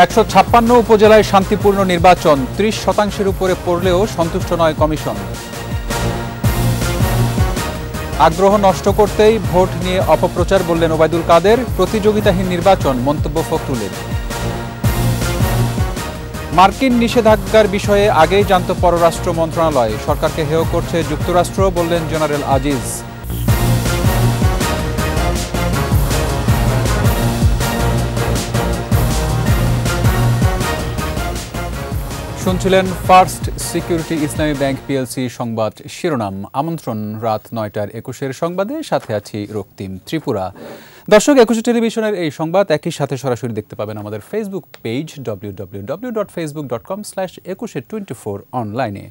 156 উপজেলায় শান্তিপূর্ণ নির্বাচন 30% উপরে পড়লেও সন্তুষ্ট নয় কমিশন। আগ্রহ নষ্ট করতেই ভোট নিয়ে অপপ্রচার বললেন ওবায়দুল কাদের। প্রতিযোগিতাহীন নির্বাচন মন্তব্য ফখরুলের। মার্কিন নিষেধাজ্ঞার বিষয়ে আগেই জানত পররাষ্ট্র মন্ত্রণালয়, সরকারকে হেয় করছে যুক্তরাষ্ট্র বললেন জেনারেল আজিজ। শুনছিলেন ফার্স্ট সিকিউরিটি ইসলামী ব্যাংক পিএলসি সংবাদ শিরোনাম। আমন্ত্রণ রাত 9টার 21 সংবাদে, সাথে আছি রক্তিম ত্রিপুরা। দর্শক, 21 টেলিভিশনের এই সংবাদ একই সাথে সরাসরি দেখতে পাবেন আমাদের ফেসবুক পেজ www.facebook.com/2124 অনলাইনে।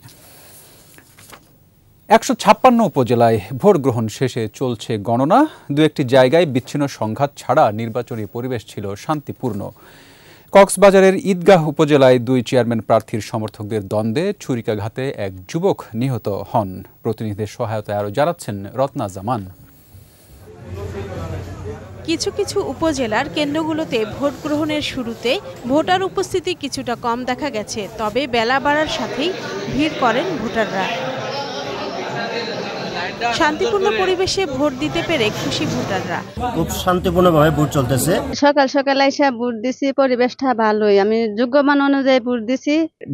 156 উপজেলায় ভোট গ্রহণ শেষে চলছে গণনা। দু একটি জায়গায় বিচ্ছিন্ন সংঘাত ছাড়া নির্বাচনী পরিবেশ ছিল শান্তিপূর্ণ। কক্সবাজারের ঈদগাহ উপজেলায় 2 চেয়ারম্যান প্রার্থীর সমর্থকদের দ্বন্দ্বে ছুরিকাঘাতে এক যুবক নিহত হন। প্রতিনিধিদের সহায়তায় আরও জানাচ্ছেন রত্না জামান। কিছু কিছু উপজেলার কেন্দ্রগুলোতে ভোট গ্রহণের শুরুতে ভোটার উপস্থিতি কিছুটা কম দেখা গেছে, তবে বেলা বাড়ার সাথেই ভিড় করেন ভোটাররা। শান্তিপূর্ণ পরিবেশে ভোট দিতে পেরে খুশি ভোটাররা। খুব শান্তিপূর্ণভাবে ভোট চলতেছে। সকাল সকাল এসে ভোট দিছি, পরিবেশটা ভালোই। আমি যোগ্যমান অনুযায়ী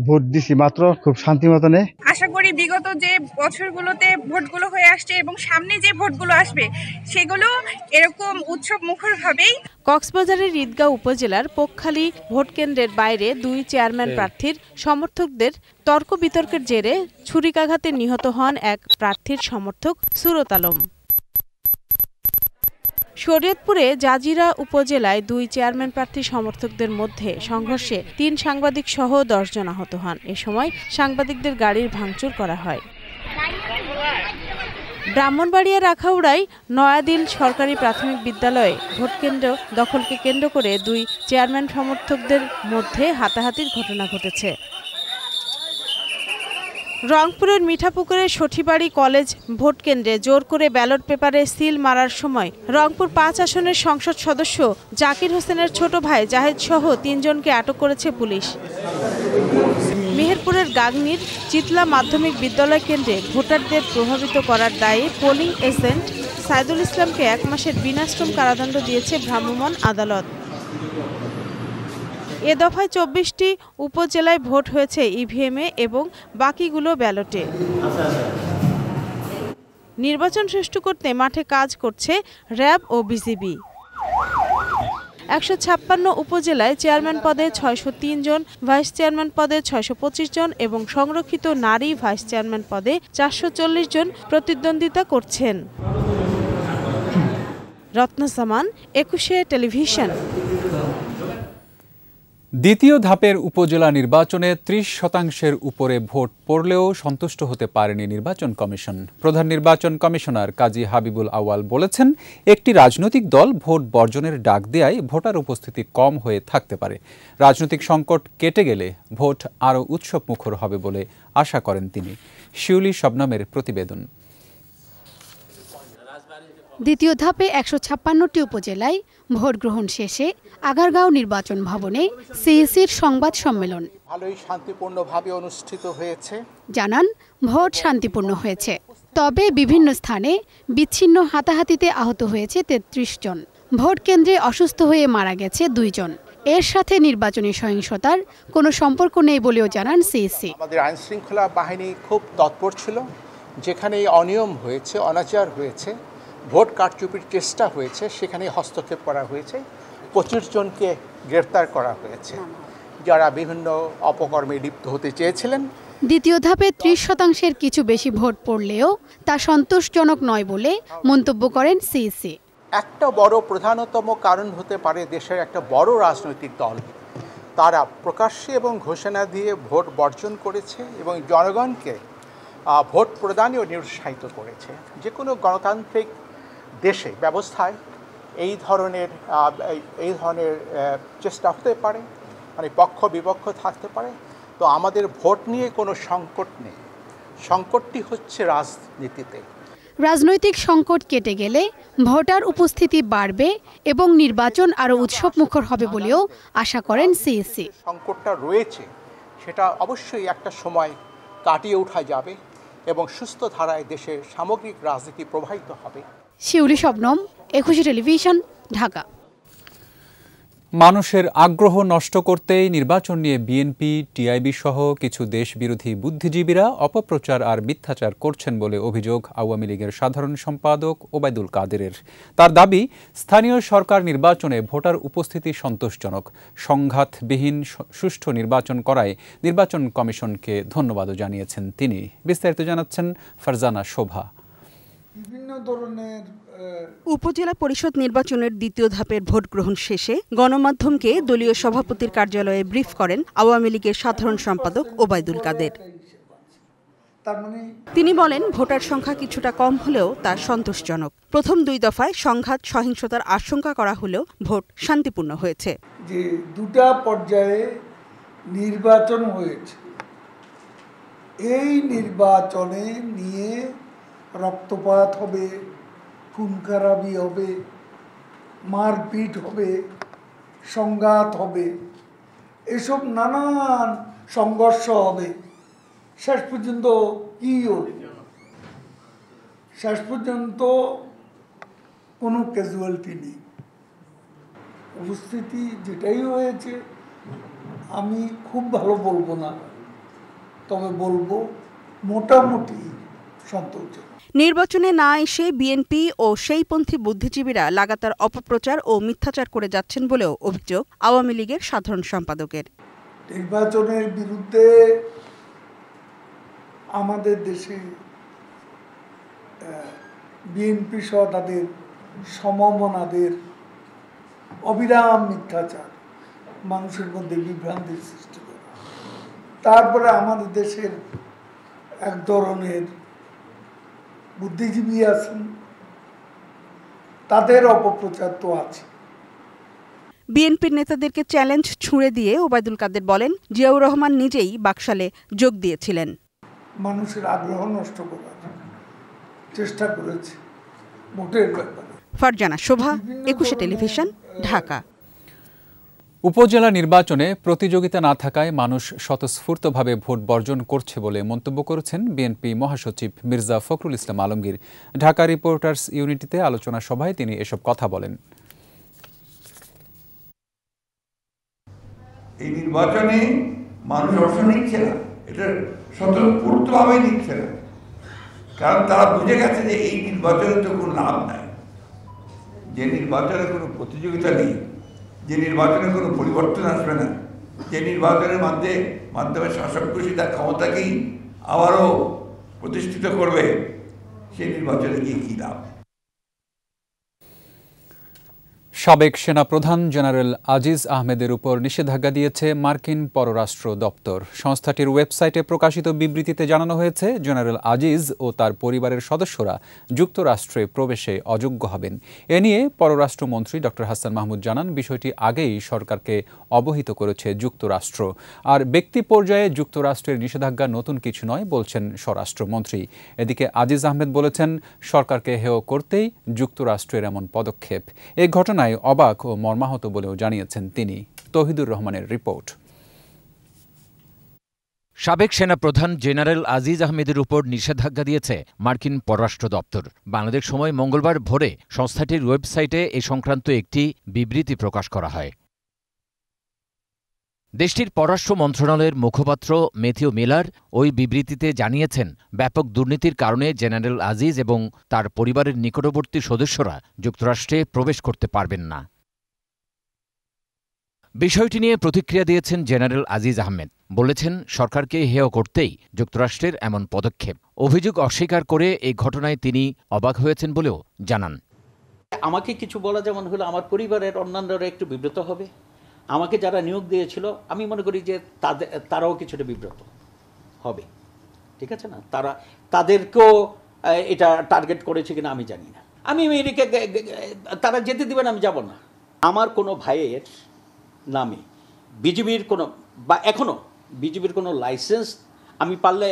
ভোট দিছি মাত্র খুব শান্তি মতনে। আশা করি বিগত যে বছরগুলোতে ভোটগুলো হয়ে আসছে এবং সামনে যে ভোটগুলো আসবে সেগুলো এরকম উৎসব মুখর ভাবেই। কক্সবাজারের ঈদগাহ উপজেলার পোকখালী ভোটকেন্দ্রের বাইরে 2 চেয়ারম্যান প্রার্থীর সমর্থকদের তর্ক বিতর্কের জেরে ছুরিকাঘাতে নিহত হন এক প্রার্থীর সমর্থক সুরত আলম। শরীয়তপুরে জাজিরা উপজেলায় 2 চেয়ারম্যান প্রার্থী সমর্থকদের মধ্যে সংঘর্ষে 3 সাংবাদিক সহ 10 জন আহত হন। এ সময় সাংবাদিকদের গাড়ির ভাঙচুর করা হয়। ব্রাহ্মণবাড়িয়ার আখাউড়ায় নয়াদিল সরকারি প্রাথমিক বিদ্যালয়ে ভোটকেন্দ্র দখলকে কেন্দ্র করে 2 চেয়ারম্যান সমর্থকদের মধ্যে হাতাহাতির ঘটনা ঘটেছে। রংপুরের মিঠাপুকুরের সঠিবাড়ি কলেজ ভোটকেন্দ্রে জোর করে ব্যালট পেপারে সিল মারার সময় রংপুর 5 আসনের সংসদ সদস্য জাকির হোসেনের ছোট ভাই জাহেদ সহ 3 জনকে আটক করেছে পুলিশ। মেহেরপুরের গাংনীর চিতলা মাধ্যমিক বিদ্যালয় কেন্দ্রে ভোটারদের প্রভাবিত করার দায়ে পোলিং এজেন্ট সাইদুল ইসলামকে 1 মাসের বিনাশ্রম কারাদণ্ড দিয়েছে ভ্রাম্যমাণ আদালত। এ দফায় 24টি উপজেলায় ভোট হয়েছে ইভিএমে এবং বাকিগুলো ব্যালটে। নির্বাচন সুষ্ঠু করতে মাঠে কাজ করছে র্যাব ও বিজিবি। 156 উপজেলায় চেয়ারম্যান পদে 603 জন, ভাইস চেয়ারম্যান পদে 625 জন এবং সংরক্ষিত নারী ভাইস চেয়ারম্যান পদে 440 জন প্রতিদ্বন্দ্বিতা করছেন। রত্না জামান, 21 টেলিভিশন। দ্বিতীয় ধাপের উপজেলা নির্বাচনে 30% উপরে ভোট পড়লেও সন্তুষ্ট হতে পারেনি নির্বাচন কমিশন। প্রধান নির্বাচন কমিশনার কাজী হাবিবুল আউয়াল বলেছেন, একটি রাজনৈতিক দল ভোট বর্জনের ডাক দেয়ায় ভোটার উপস্থিতি কম হয়ে থাকতে পারে। রাজনৈতিক সংকট কেটে গেলে ভোট আরও উৎসব মুখর হবে বলে আশা করেন তিনি। শিউলি শবনমের প্রতিবেদন। দ্বিতীয় ধাপে 156টি উপজেলায় ভোট গ্রহণ শেষে আগারগাঁও নির্বাচন ভবনে সিইসির সংবাদ সম্মেলন। ভালোই শান্তিপূর্ণভাবে অনুষ্ঠিত হয়েছে জানান, ভোট শান্তিপূর্ণ হয়েছে, তবে বিভিন্ন স্থানে বিচ্ছিন্ন হাতাহাতিতে আহত হয়েছে 33 জন। ভোট কেন্দ্রে অসুস্থ হয়ে মারা গেছে 2 জন। এর সাথে নির্বাচনী সহিংসতার কোনো সম্পর্ক নেই বলেও জানান সিইসি। আমাদের আইনশৃঙ্খলা বাহিনী খুব তৎপর ছিল, যেখানে অনিয়ম হয়েছে, অনাচার হয়েছে, ভোট কারচুপির চেষ্টা হয়েছে, সেখানে হস্তক্ষেপ করা হয়েছে। 25 জনকে গ্রেফতার করা হয়েছে যারা বিভিন্ন অপকর্মে লিপ্ত হতে চেয়েছিলেন। দ্বিতীয় ধাপে 30% কিছু বেশি ভোট পড়লেও তা সন্তোষজনক নয় বলে মন্তব্য করেন সিইসি। একটা বড় প্রধানতম কারণ হতে পারে দেশের একটা বড় রাজনৈতিক দল তারা প্রকাশ্যে এবং ঘোষণা দিয়ে ভোট বর্জন করেছে এবং জনগণকে ভোট প্রদানেও নিরুৎসাহিত করেছে। যে কোনো গণতান্ত্রিক দেশে ব্যবস্থায় এই ধরনের চেষ্টা হতে পারে, মানে পক্ষ বিপক্ষ থাকতে পারে। তো আমাদের ভোট নিয়ে কোনো সংকট নেই, সংকটটি হচ্ছে রাজনীতিতে। রাজনৈতিক সংকট কেটে গেলে ভোটার উপস্থিতি বাড়বে এবং নির্বাচন আরও উৎসবমুখর হবে বলেও আশা করেন সিইসি। সংকটটা রয়েছে সেটা অবশ্যই একটা সময় কাটিয়ে ওঠা যাবে এবং সুস্থ ধারায় দেশের সামগ্রিক রাজনীতি প্রবাহিত হবে। শিউলি শবনম, একুশে টেলিভিশন, ঢাকা। মানুষের আগ্রহ নষ্ট করতেই নির্বাচন নিয়ে বিএনপি, টিআইবি সহ কিছু দেশবিরোধী বুদ্ধিজীবীরা অপপ্রচার আর মিথ্যাচার করছেন বলে অভিযোগ আওয়ামী লীগের সাধারণ সম্পাদক ওবায়দুল কাদেরের। তার দাবি, স্থানীয় সরকার নির্বাচনে ভোটার উপস্থিতি সন্তোষজনক, সংঘাতবিহীন সুষ্ঠু নির্বাচন করায় নির্বাচন কমিশনকে ধন্যবাদও জানিয়েছেন তিনি। বিস্তারিত জানাচ্ছেন ফারজানা শোভা। বিভিন্ন ধরনের উপজেলা পরিষদ নির্বাচনের দ্বিতীয় ধাপের ভোট গ্রহণ শেষে গণমাধ্যমকে দলীয় সভাপতির কার্যালয়ে ব্রিফ করেন আওয়ামী লীগের সাধারণ সম্পাদক ওবায়দুল কাদের। তিনি বলেন, ভোটার সংখ্যা কিছুটা কম হলেও তা সন্তোষজনক। প্রথম 2 দফায় সংঘাত সহিংসতার আশঙ্কা করা হলেও ভোট শান্তিপূর্ণ হয়েছে। যে দুটা পর্যায়ে নির্বাচন হয়েছে, এই নির্বাচনে নিয়ে রক্তপাত হবে, খুন-খারাবি হবে, মারপিট হবে, সংঘাত হবে, এসব নানান সংঘর্ষ হবে। শেষ পর্যন্ত কি হবে? শেষ পর্যন্ত কোনো ক্যাজুয়ালিটি নেই। উপস্থিতি যেটাই হয়েছে আমি খুব ভালো বলবো না, তবে বলবো মোটামুটি সন্তোষজনক। নির্বাচনে না এসে বিএনপি ও সেইপন্থী বুদ্ধিজীবীরা লাগাতার অপপ্রচার ও মিথ্যাচার করে যাচ্ছেন বলেও অভিযোগ আওয়ামী লীগের সাধারণ সম্পাদকের। নির্বাচনের বিরুদ্ধে আমাদের দেশে বিএনপি সহ তাদের সমমনাদের অবিরাম মিথ্যাচার, মানুষের মধ্যে বিভ্রান্তির সৃষ্টি করে। তারপরে আমাদের দেশের এক ধরনের বুদ্ধিজীবী আছেন, তাদের অপপ্রচার তো আছে। বিএনপির নেতাদেরকে চ্যালেঞ্জ ছুঁড়ে দিয়ে ওবায়দুল কাদের বলেন, জিয়াউর রহমান নিজেই বাকশালে যোগ দিয়েছিলেন। মানুষের আগ্রহ নষ্ট করার চেষ্টা করেছে ভোটের ব্যাপারে। ফারজানা শোভা, একুশে টেলিভিশন, ঢাকা। উপজেলা নির্বাচনে প্রতিযোগিতা না থাকায় মানুষ স্বতঃস্ফূর্তভাবে ভোট বর্জন করছে বলে মন্তব্য করেছেন বিএনপি মহাসচিব মির্জা ফখরুল ইসলাম আলমগীর। ঢাকা রিপোর্টার্স ইউনিটিতে আলোচনা সভায় তিনি এসব কথা বলেন। এই নির্বাচনে মানুষ অংশ নিচ্ছে না, এটা স্বতঃস্ফূর্তভাবে নিচ্ছে না, কারণ তারা বুঝে গেছে যে এই নির্বাচনে তো কোনো লাভ নাই, যে নির্বাচনে কোনো প্রতিযোগিতা নেই, যে নির্বাচনে কোনো পরিবর্তন আসবে না, যে নির্বাচনের মাধ্যমে শাসক গোষ্ঠী তার ক্ষমতাকেই আবারও প্রতিষ্ঠিত করবে, সেই নির্বাচনে গিয়ে কী লাভ। সাবেক সেনাপ্রধান জেনারেল আজিজ আহমেদের উপর নিষেধাজ্ঞা দিয়েছে মার্কিন পররাষ্ট্র দপ্তর। সংস্থাটির ওয়েবসাইটে প্রকাশিত বিবৃতিতে জানানো হয়েছে, জেনারেল আজিজ ও তার পরিবারের সদস্যরা যুক্তরাষ্ট্রে প্রবেশে অযোগ্য হবেন। এ নিয়ে পররাষ্ট্রমন্ত্রী ডক্টর হাসান মাহমুদ জানান, বিষয়টি আগেই সরকারকে অবহিত করেছে যুক্তরাষ্ট্র। আর ব্যক্তি পর্যায়ে যুক্তরাষ্ট্রের নিষেধাজ্ঞা নতুন কিছু নয় বলছেন স্বরাষ্ট্রমন্ত্রী। এদিকে আজিজ আহমেদ বলেছেন, সরকারকে হেয় করতেই যুক্তরাষ্ট্রের এমন পদক্ষেপ। এই ঘটনায় অবাক ও মর্মাহত বলেও জানিয়েছেন তিনি। তৌহিদুর রহমানের রিপোর্ট। সাবেক সেনাপ্রধান জেনারেল আজিজ আহমেদের উপর নিষেধাজ্ঞা দিয়েছে মার্কিন পররাষ্ট্র দপ্তর। বাংলাদেশ সময় মঙ্গলবার ভোরে সংস্থাটির ওয়েবসাইটে এ সংক্রান্ত একটি বিবৃতি প্রকাশ করা হয়। দেশটির পররাষ্ট্র মন্ত্রণালয়ের মুখপাত্র ম্যাথিউ মিলার ওই বিবৃতিতে জানিয়েছেন, ব্যাপক দুর্নীতির কারণে জেনারেল আজিজ এবং তার পরিবারের নিকটবর্তী সদস্যরা যুক্তরাষ্ট্রে প্রবেশ করতে পারবেন না। বিষয়টি নিয়ে প্রতিক্রিয়া দিয়েছেন জেনারেল আজিজ আহমেদ। বলেছেন, সরকারকে হেয় করতেই যুক্তরাষ্ট্রের এমন পদক্ষেপ। অভিযোগ অস্বীকার করে এই ঘটনায় তিনি অবাক হয়েছেন বলেও জানান। আমাকে কিছু বলা যেমন হলো, আমার পরিবারের অন্যান্যরা একটু বিব্রত হবে। আমাকে যারা নিয়োগ দিয়েছিল, আমি মনে করি যে তারাও কিছুটা বিব্রত হবে। ঠিক আছে না? তাদেরকেও এটা টার্গেট করেছে কিনা আমি জানি না। আমি আমেরিকা, তারা যেতে দিবেন, আমি যাব না। আমার কোনো ভাইয়ের নামে বিজিবির কোনো, বা এখনও বিজিবির কোনো লাইসেন্স আমি পারলে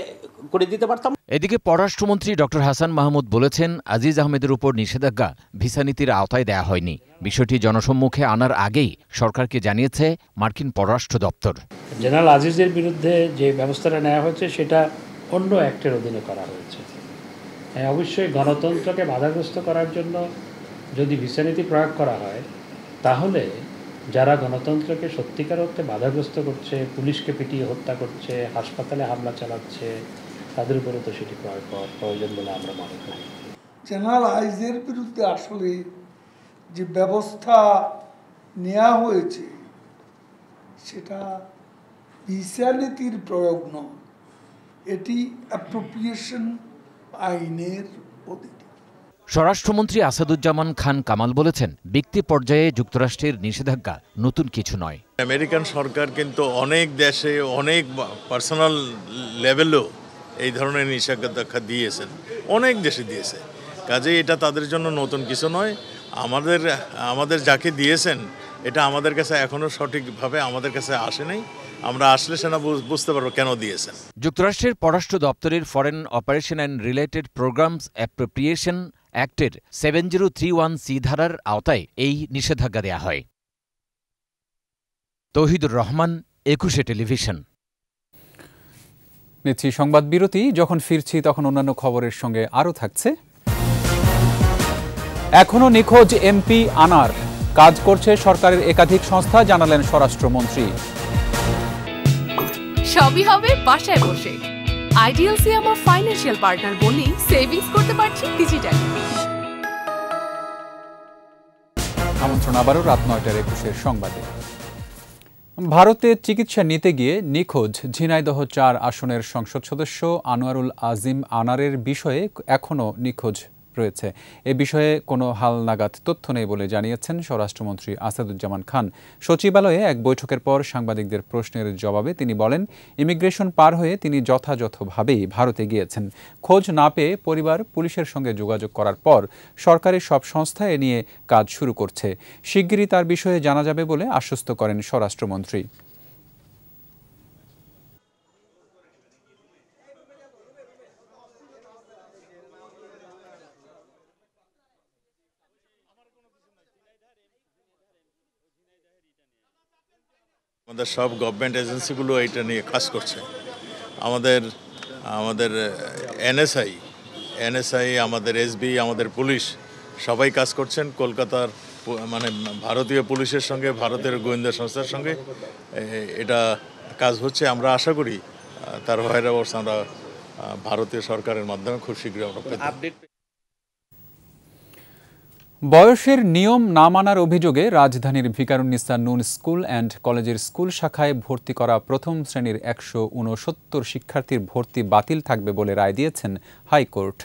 করে দিতে পারতাম। এদিকে পররাষ্ট্রমন্ত্রী ডক্টর হাসান মাহমুদ বলেছেন, আজিজ আহমেদের উপর নিষেধাজ্ঞা ভিসা নীতির আওতায় দেয়া হয়নি। বিষয়টি জনসম্মুখে আনার আগেই সরকারকে জানিয়েছে মার্কিন পররাষ্ট্র দপ্তর। জেনারেল আজিজের বিরুদ্ধে যে ব্যবস্থাটা নেওয়া হয়েছে সেটা অন্য অ্যাক্টের অধীনে করা হয়েছে। অবশ্যই গণতন্ত্রকে বাধাগ্রস্ত করার জন্য যদি ভিসা নীতি প্রয়োগ করা হয়, তাহলে যারা গণতন্ত্রকে সত্যিকার অর্থে বাধাগ্রস্ত করছে, পুলিশকে পিটিয়ে হত্যা করছে, হাসপাতালে হামলা চালাচ্ছে, তাদের উপরে তো সেটি প্রয়োগ করার প্রয়োজন বলে আমরা মনে করি। জেনারেল আইজের বিরুদ্ধে আসলে যে ব্যবস্থা নেওয়া হয়েছে সেটা ভিসা নীতির প্রয়োগ নয়, এটি অ্যাপ্রোপ্রিয়েশন আইনের অধীনে। স্বরাষ্ট্রমন্ত্রী আসাদুজ্জামান খান কামাল বলেছেন, ব্যক্তি পর্যায়ে যুক্তরাষ্ট্রের নিষেধাজ্ঞা নতুন কিছু নয়। আমেরিকান সরকার কিন্তু অনেক দেশে অনেক পার্সোনাল লেভেলেও এই ধরনের নিষেধাজ্ঞা দিয়েছেন, অনেক দেশে দিয়েছে। কাজে এটা তাদের জন্য নতুন কিছু নয়। আমাদের যাকে দিয়েছেন এটা আমাদের কাছে এখনো সঠিকভাবে আমাদের কাছে আসে নাই। আমরা আসলে সেটা বুঝতে পারবো কেন দিয়েছেন। যুক্তরাষ্ট্রের পররাষ্ট্র দপ্তরের foreign operation and related programs appropriation অ্যাক্টের 7031C ধারার আওতায় এই নিষেধাজ্ঞা দেয়া হয়। তৌহিদুর রহমান, 21 টেলিভিশন। নিচ্ছি সংবাদ বিরতি। যখন ফিরছি তখন অন্যান্য খবরের সঙ্গে আরও থাকছে। এখনো নিখোঁজ এমপি আনার, কাজ করছে সরকারের একাধিক সংস্থা, জানালেন স্বরাষ্ট্রমন্ত্রী। সবই হবে বাসায় বসে। আইডিএলসি আমার ফাইন্যান্সিয়াল পার্টনার, বলি সেভিংস করতে পারছি ডিজিটালি। আমন্ত্রণ আবারও রাত 9টার 21 সংবাদে। ভারতে চিকিৎসা নিতে গিয়ে নিখোঁজ ঝিনাইদহ 4 আসনের সংসদ সদস্য আনোয়ারুল আজিম আনারের বিষয়ে এখনও নিখোঁজ রয়েছে। এ বিষয়ে কোনো হালনাগাদ তথ্য নেই বলে জানিয়েছেন স্বরাষ্ট্রমন্ত্রী আসাদুজ্জামান খান। সচিবালয়ে এক বৈঠকের পর সাংবাদিকদের প্রশ্নের জবাবে তিনি বলেন, ইমিগ্রেশন পার হয়ে তিনি যথাযথভাবেই ভারতে গিয়েছেন। খোঁজ না পেয়ে পরিবার পুলিশের সঙ্গে যোগাযোগ করার পর সরকারি সব সংস্থা এ নিয়ে কাজ শুরু করছে। শিগগিরই তার বিষয়ে জানা যাবে বলে আশ্বস্ত করেন স্বরাষ্ট্রমন্ত্রী। আমাদের সব গভর্নমেন্ট এজেন্সিগুলো এটা নিয়ে কাজ করছে। আমাদের এনএসআই, আমাদের এসবি, আমাদের পুলিশ সবাই কাজ করছেন। কলকাতার ভারতীয় পুলিশের সঙ্গে ভারতের গোয়েন্দা সংস্থার সঙ্গে এটা কাজ হচ্ছে। আমরা আশা করি তার হওয়ার অবস্থা আমরা ভারতীয় সরকারের মাধ্যমে খুব শীঘ্রই আমরা আপডেট। বয়সের নিয়ম না মানার অভিযোগে রাজধানীর ভিকারুন্নিসা নুন স্কুল অ্যান্ড কলেজের স্কুল শাখায় ভর্তি করা প্রথম শ্রেণীর 169 শিক্ষার্থীর ভর্তি বাতিল থাকবে বলে রায় দিয়েছেন হাইকোর্ট।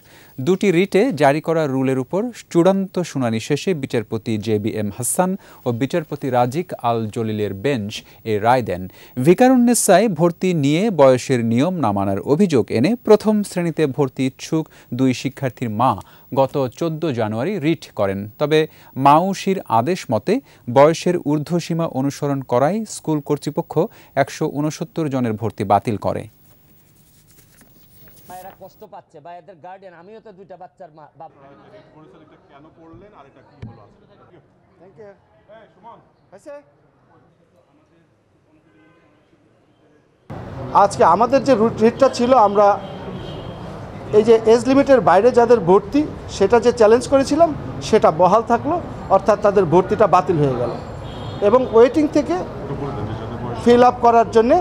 দুটি রিটে জারি করা রুলের উপর চূড়ান্ত শুনানি শেষে বিচারপতি JBM হাসান ও বিচারপতি রাজিক আল জলিলের বেঞ্চ এ রায় দেন। ভিকারুন্নিসায় ভর্তি নিয়ে বয়সের নিয়ম না মানার অভিযোগ এনে প্রথম শ্রেণীতে ভর্তি ইচ্ছুক 2 শিক্ষার্থীর মা গত 14 জানুয়ারি রিট করেন। তবে মাউসির আদেশ মতে বয়সের ঊর্ধ্বসীমা অনুসরণ করায় স্কুল কর্তৃপক্ষ 169 জনের ভর্তি বাতিল করে। কষ্ট পাচ্ছে বা এদের গার্ডিয়ান, আমিও তো 2টা বাচ্চার মা। কেন পড়লেন আর এটা কি হলো আজকে? Thank you. এই সুমন হয়েছে। আজকে আমাদের যে রিটটা ছিল, আমরা এই যে এজ লিমিটের বাইরে যাদের ভর্তি সেটা যে চ্যালেঞ্জ করেছিলাম সেটা বহাল থাকলো, অর্থাৎ তাদের ভর্তিটা বাতিল হয়ে গেল এবং ওয়েটিং থেকে ফিল আপ করার জন্যে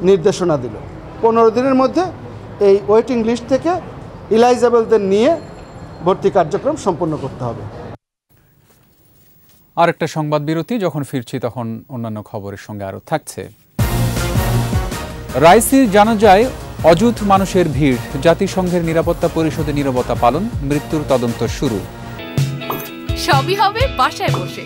নির্দেশনা দিল। 15 দিনের মধ্যে এই ওয়েটিং লিস্ট থেকে ইলাইজেবলদের নিয়ে ভর্তি কার্যক্রম সম্পন্ন করতে হবে। আরেকটা সংবাদ বিরতি। যখন ফিরছি তখন অন্যান্য খবরের সঙ্গে আরও থাকছে। রাইসির জানাজায় অযুত মানুষের ভিড়, জাতিসংঘের নিরাপত্তা পরিষদে নীরবতা পালন, মৃত্যুর তদন্ত শুরু। সবই হবে বাসায় বসে।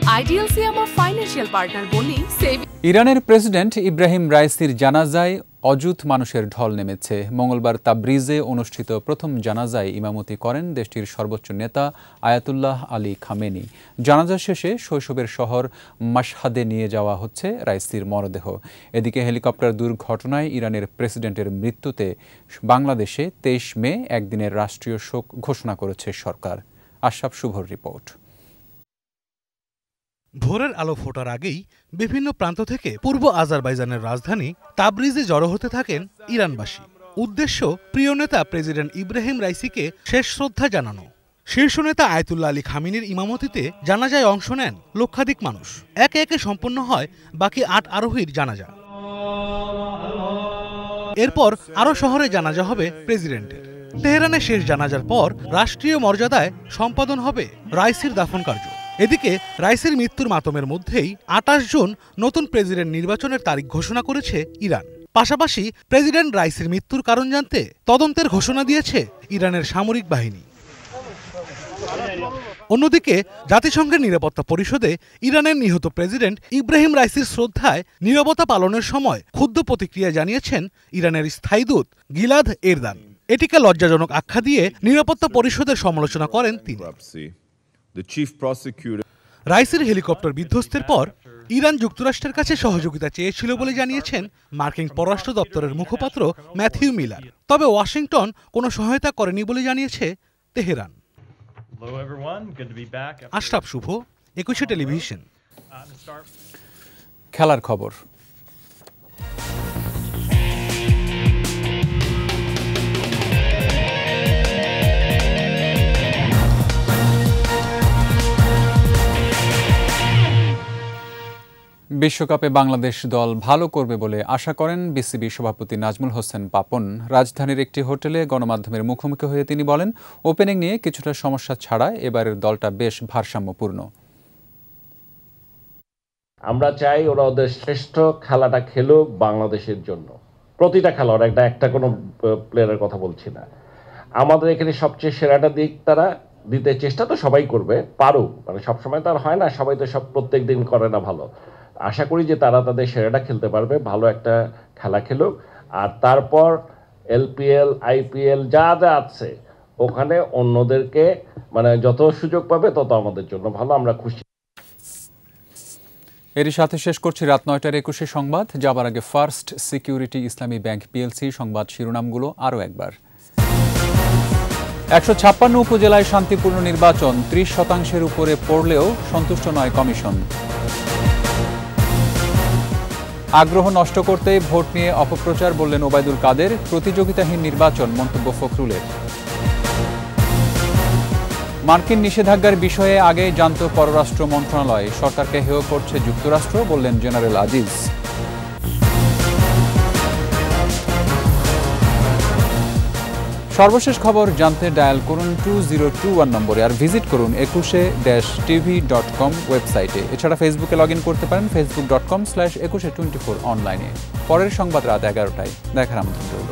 আইডিএলসি আমার ফাইন্যান্সিয়াল পার্টনার বলি সেভিং। ইরানের প্রেসিডেন্ট ইব্রাহিম রাইসির জানাজায় অযুত মানুষের ঢল নেমেছে। মঙ্গলবার তাবরিজে অনুষ্ঠিত প্রথম জানাজায় ইমামতি করেন দেশটির সর্বোচ্চ নেতা আয়াতুল্লাহ আলী খামেনি। জানাজা শেষে শৈশবের শহর মাশহাদে নিয়ে যাওয়া হচ্ছে রাইসির মরদেহ। এদিকে হেলিকপ্টার দুর্ঘটনায় ইরানের প্রেসিডেন্টের মৃত্যুতে বাংলাদেশে 23 মে একদিনের রাষ্ট্রীয় শোক ঘোষণা করেছে সরকার। আশরাফ শুভর রিপোর্ট। ভোরের আলো ফোটার আগেই বিভিন্ন প্রান্ত থেকে পূর্ব আজারবাইজানের রাজধানী তাবরিজে জড়ো হতে থাকেন ইরানবাসী। উদ্দেশ্য প্রিয় নেতা প্রেসিডেন্ট ইব্রাহিম রাইসিকে শেষ শ্রদ্ধা জানানো। শীর্ষ নেতা আয়াতুল্লাহ আলী খামেনির ইমামতিতে জানাজায় অংশ নেন লক্ষাধিক মানুষ। একে একে সম্পন্ন হয় বাকি 8 আরোহীর জানাজা। এরপর আরও শহরে জানাজা হবে প্রেসিডেন্টের। তেহরানে শেষ জানাজার পর রাষ্ট্রীয় মর্যাদায় সম্পাদন হবে রাইসির দাফন কার্য। এদিকে রাইসির মৃত্যুর মাতমের মধ্যেই 28 জুন নতুন প্রেসিডেন্ট নির্বাচনের তারিখ ঘোষণা করেছে ইরান। পাশাপাশি প্রেসিডেন্ট রাইসির মৃত্যুর কারণ জানতে তদন্তের ঘোষণা দিয়েছে ইরানের সামরিক বাহিনী। অন্যদিকে জাতিসংঘের নিরাপত্তা পরিষদে ইরানের নিহত প্রেসিডেন্ট ইব্রাহিম রাইসির শ্রদ্ধায় নীরবতা পালনের সময় ক্ষুব্ধ প্রতিক্রিয়া জানিয়েছেন ইরানের স্থায়ী দূত গিলাদ এরদান। এটিকে লজ্জাজনক আখ্যা দিয়ে নিরাপত্তা পরিষদের সমালোচনা করেন তিনি। রাইসির হেলিকপ্টার বিধ্বস্তের পর ইরান যুক্তরাষ্ট্রের কাছে সহযোগিতা চেয়েছিল বলে জানিয়েছেন মার্কিন পররাষ্ট্র দপ্তরের মুখপাত্র ম্যাথিউ মিলার। তবে ওয়াশিংটন কোনো সহায়তা করেনি বলে জানিয়েছে তেহরান। আশরাফ শুভ, 21 টেলিভিশন। খেলার খবর। বিশ্বকাপে বাংলাদেশ দল ভালো করবে বলে আশা করেন বিসিবি সভাপতি নাজমুল হোসেন পাপন। রাজধানীর একটি হোটেলে গণমাধ্যমের মুখোমুখি হয়ে তিনি বলেন, ওপেনিং নিয়ে কিছুটা সমস্যা ছাড়া এবারের দলটা বেশ ভারসাম্যপূর্ণ। আমরা চাই ওরা ওদের শ্রেষ্ঠ খেলাটা খেলুক বাংলাদেশের জন্য। প্রতিটা খেলোয়াড়, একটা কোনো প্লেয়ারের কথা বলছি না, আমাদের এখানে সবচেয়ে সেরাটা দিক তারা দিতে চেষ্টা তো সবাই করবে, পারুক, মানে সবসময় তো আর হয় না, সবাই তো সব প্রত্যেক দিন করে না ভালো। আশা করি যে তারা তাদের সেরাটা খেলতে পারবে, ভালো একটা খেলা খেলুক। আর তারপর এলপিএল, আইপিএল যা যা আছে ওখানে অন্যদেরকে মানে যত সুযোগ পাবে তত আমাদের জন্য ভালো, আমরা খুশি। এরই সাথে শেষ করছি রাত 9টার 21 সংবাদ। যাবার আগে ফার্স্ট সিকিউরিটি ইসলামী ব্যাংক পিএলসি সংবাদ শিরোনামগুলো আরও একবার। 156 উপজেলায় শান্তিপূর্ণ নির্বাচন, 30% উপরে পড়লেও সন্তুষ্ট নয় কমিশন। আগ্রহ নষ্ট করতে ভোট নিয়ে অপপ্রচার বললেন ওবায়দুল কাদের। প্রতিযোগিতাহীন নির্বাচন মন্তব্য ফখরুলের। মার্কিন নিষেধাজ্ঞার বিষয়ে আগেই জানত পররাষ্ট্র মন্ত্রণালয়, সরকারকে হেয় করছে যুক্তরাষ্ট্র বললেন জেনারেল আজিজ। সর্বশেষ খবর জানতে ডায়াল করুন 2021 নম্বরে আর ভিজিট করুন 21-tv.com ওয়েবসাইটে। এছাড়া ফেসবুকে লগ ইন করতে পারেন facebook.com/2124 অনলাইনে। পরের সংবাদ রাত 11টায় দেখার আমন্ত্রণ রইল।